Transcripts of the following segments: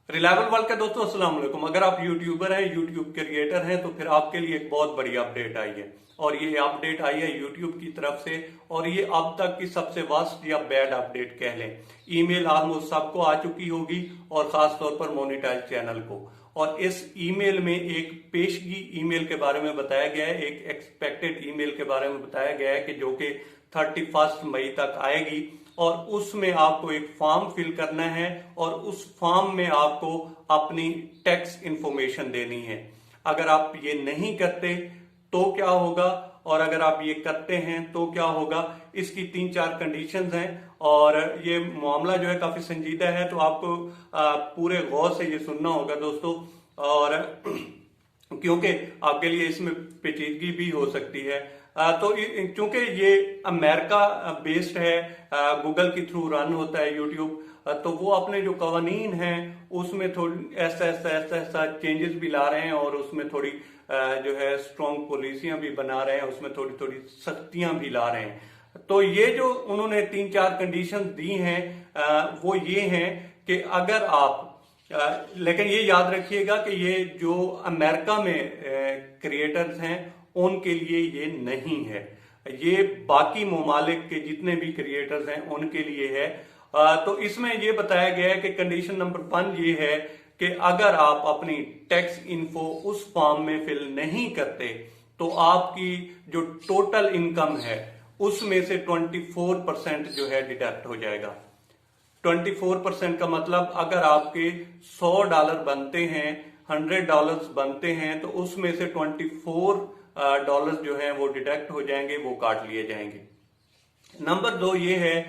Reliable world के दोस्तों अस्सलाम वालेकुम। अगर आप यूट्यूबर हैं, यूट्यूब क्रिएटर हैं, तो फिर आपके लिए एक बहुत बड़ी अपडेट आई है। और ये अपडेट आई है यूट्यूब की तरफ से, और ये अब तक की सबसे वर्स्ट या बैड अपडेट कह लें। ईमेल ऑलमोस्ट सबको आ चुकी होगी, और खास तौर पर मोनेटाइज चैनल को। और इस ईमेल में एक पेशगी ईमेल के बारे में बताया गया है, एक एक्सपेक्टेड ईमेल के बारे में बताया गया है कि जो कि 31 मई तक आएगी। और उसमें आपको एक फॉर्म फिल करना है, और उस फॉर्म में आपको अपनी टैक्स इंफॉर्मेशन देनी है। अगर आप ये नहीं करते तो क्या होगा, और अगर आप ये करते हैं तो क्या होगा, इसकी 3-4 कंडीशंस हैं। और ये मामला जो है काफी संजीदा है, तो आपको पूरे गौर से ये सुनना होगा दोस्तों। और क्योंकि आपके लिए इसमें पेचीदगी भी हो सकती है। तो क्योंकि ये अमेरिका बेस्ड है, गूगल के थ्रू रन होता है यूट्यूब, तो वो अपने जो कवानीन हैं उसमें थोड़ी ऐसा चेंजेस भी ला रहे हैं, और उसमें थोड़ी जो है स्ट्रॉन्ग पॉलिसियां भी बना रहे हैं, उसमें थोड़ी थोड़ी सख्तियां भी ला रहे हैं। तो ये जो उन्होंने 3-4 कंडीशन दी हैं, वो ये हैं कि अगर आप लेकिन ये याद रखिएगा कि ये जो अमेरिका में क्रिएटर्स हैं उनके लिए ये नहीं है, ये बाकी ममालिक के जितने भी क्रिएटर्स हैं उनके लिए है। तो इसमें ये बताया गया है कि कंडीशन नंबर 1 ये है कि अगर आप अपनी टैक्स इन्फो उस फॉर्म में फिल नहीं करते, तो आपकी जो टोटल इनकम है उसमें से 24% जो है डिडक्ट हो जाएगा। 24% का मतलब अगर आपके $100 बनते हैं, $100 बनते हैं, तो उसमें से $24 जो है वो डिडक्ट हो जाएंगे, वो काट लिए जाएंगे। नंबर 2 ये है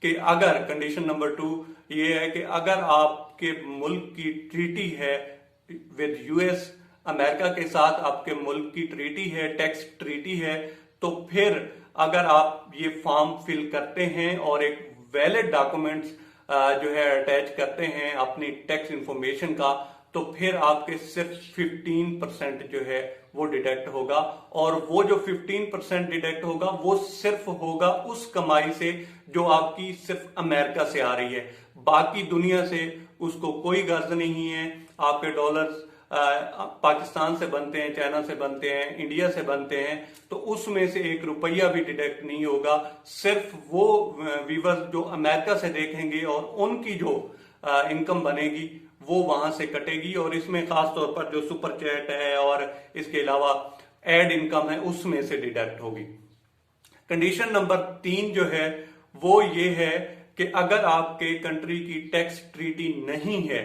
कि अगर कंडीशन नंबर 2 ये है कि अगर आपके मुल्क की ट्रीटी है विद यूएस, अमेरिका के साथ आपके मुल्क की ट्रीटी है, टैक्स ट्रीटी है, तो फिर अगर आप ये फॉर्म फिल करते हैं और एक वैलिड डॉक्यूमेंट्स जो है अटैच करते हैं अपनी टैक्स इंफॉर्मेशन का, तो फिर आपके सिर्फ 15% जो है वो डिडक्ट होगा। और वो जो 15% डिडक्ट होगा वो सिर्फ होगा उस कमाई से जो आपकी सिर्फ अमेरिका से आ रही है, बाकी दुनिया से उसको कोई गर्ज नहीं है। आपके डॉलर्स पाकिस्तान से बनते हैं, चाइना से बनते हैं, इंडिया से बनते हैं, तो उसमें से ₹1 भी डिडक्ट नहीं होगा। सिर्फ वो व्यूअर्स जो अमेरिका से देखेंगे और उनकी जो इनकम बनेगी वो वहां से कटेगी, और इसमें खास तौर पर जो सुपर चैट है और इसके अलावा एड इनकम है उसमें से डिडक्ट होगी। कंडीशन नंबर 3 जो है वो ये है कि अगर आपके कंट्री की टैक्स ट्रीटी नहीं है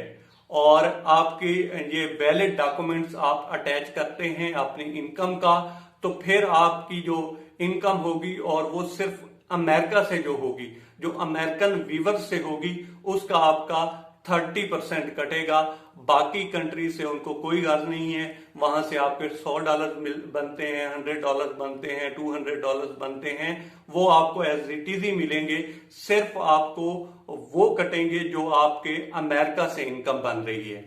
और आपके ये वैलिड डॉक्यूमेंट्स आप अटैच करते हैं अपनी इनकम का, तो फिर आपकी जो इनकम होगी और वो सिर्फ अमेरिका से जो होगी, जो अमेरिकन व्यूअर्स से होगी, उसका आपका 30% कटेगा। बाकी कंट्री से उनको कोई गर्ज नहीं है, वहां से आपके $100 बनते हैं, $100 बनते हैं, $200 बनते हैं, वो आपको एज इट इज ही मिलेंगे। सिर्फ आपको वो कटेंगे जो आपके अमेरिका से इनकम बन रही है।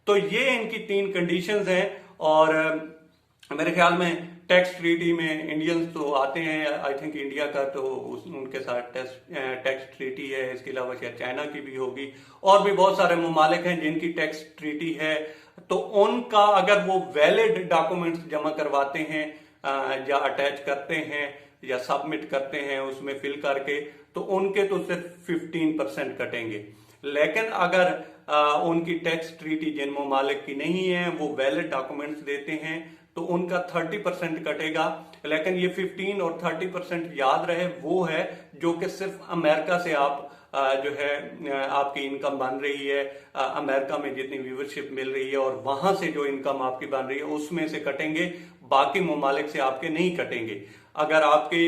तो ये इनकी 3 कंडीशंस हैं। और मेरे ख्याल में टैक्स ट्रीटी में इंडियंस तो आते हैं, आई थिंक इंडिया का तो उनके साथ टैक्स ट्रीटी है, इसके अलावा शायद चाइना की भी होगी, और भी बहुत सारे ममालिक हैं जिनकी टैक्स ट्रीटी है। तो उनका अगर वो वैलिड डॉक्यूमेंट्स जमा करवाते हैं या अटैच करते हैं या सबमिट करते हैं उसमें फिल करके, तो उनके तो सिर्फ 15% कटेंगे। लेकिन अगर उनकी टैक्स ट्रीटी जिन ममालिक की नहीं है, वो वैलिड डॉक्यूमेंट्स देते हैं, तो उनका 30% कटेगा। लेकिन ये 15 और 30% याद रहे वो है जो कि सिर्फ अमेरिका से आप जो है आपकी इनकम बन रही है, अमेरिका में जितनी व्यूवरशिप मिल रही है और वहां से जो इनकम आपकी बन रही है उसमें से कटेंगे, बाकी ममालिक से आपके नहीं कटेंगे। अगर आपके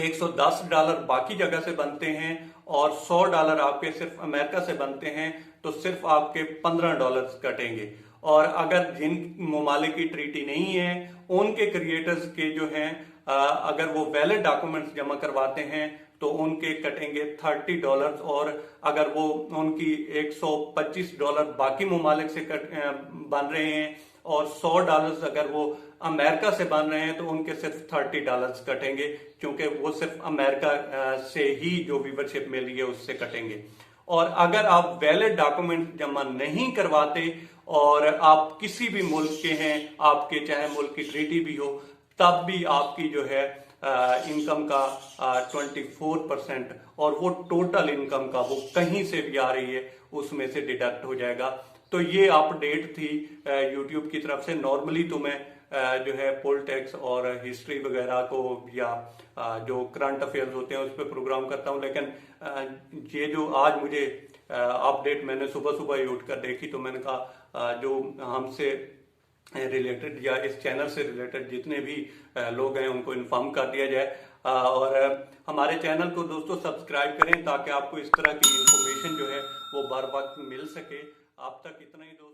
$110 बाकी जगह से बनते हैं और $100 आपके सिर्फ अमेरिका से बनते हैं, तो सिर्फ आपके $15 कटेंगे। और अगर जिन ममालिक की ट्रीटी नहीं है उनके क्रिएटर्स के जो हैं अगर वो वैलिड डॉक्यूमेंट्स जमा करवाते हैं तो उनके कटेंगे $30। और अगर वो उनकी $125 बाकी ममालिक से बन रहे हैं और $100 अगर वो अमेरिका से बन रहे हैं, तो उनके सिर्फ $30 कटेंगे, क्योंकि वो सिर्फ अमेरिका से ही जो व्यूवरशिप मिल रही है उससे कटेंगे। और अगर आप वैलिड डॉक्यूमेंट जमा नहीं करवाते और आप किसी भी मुल्क के हैं, आपके चाहे मुल्क की ट्रीटी भी हो, तब भी आपकी जो है इनकम का 24% और वो टोटल इनकम का वो कहीं से भी आ रही है उसमें से डिडक्ट हो जाएगा। तो ये अपडेट थी यूट्यूब की तरफ से। नॉर्मली तो मैं जो है पोल टैक्स और हिस्ट्री वगैरह को या जो करंट अफेयर्स होते हैं उस पर प्रोग्राम करता हूं, लेकिन ये जो आज मुझे अपडेट मैंने सुबह सुबह ही उठकर देखी तो मैंने कहा जो हमसे रिलेटेड या इस चैनल से रिलेटेड जितने भी लोग हैं उनको इन्फॉर्म कर दिया जाए। और हमारे चैनल को दोस्तों सब्सक्राइब करें ताकि आपको इस तरह की इंफॉर्मेशन जो है वो बर वक्त मिल सके। आप तक इतना ही दोस्तों।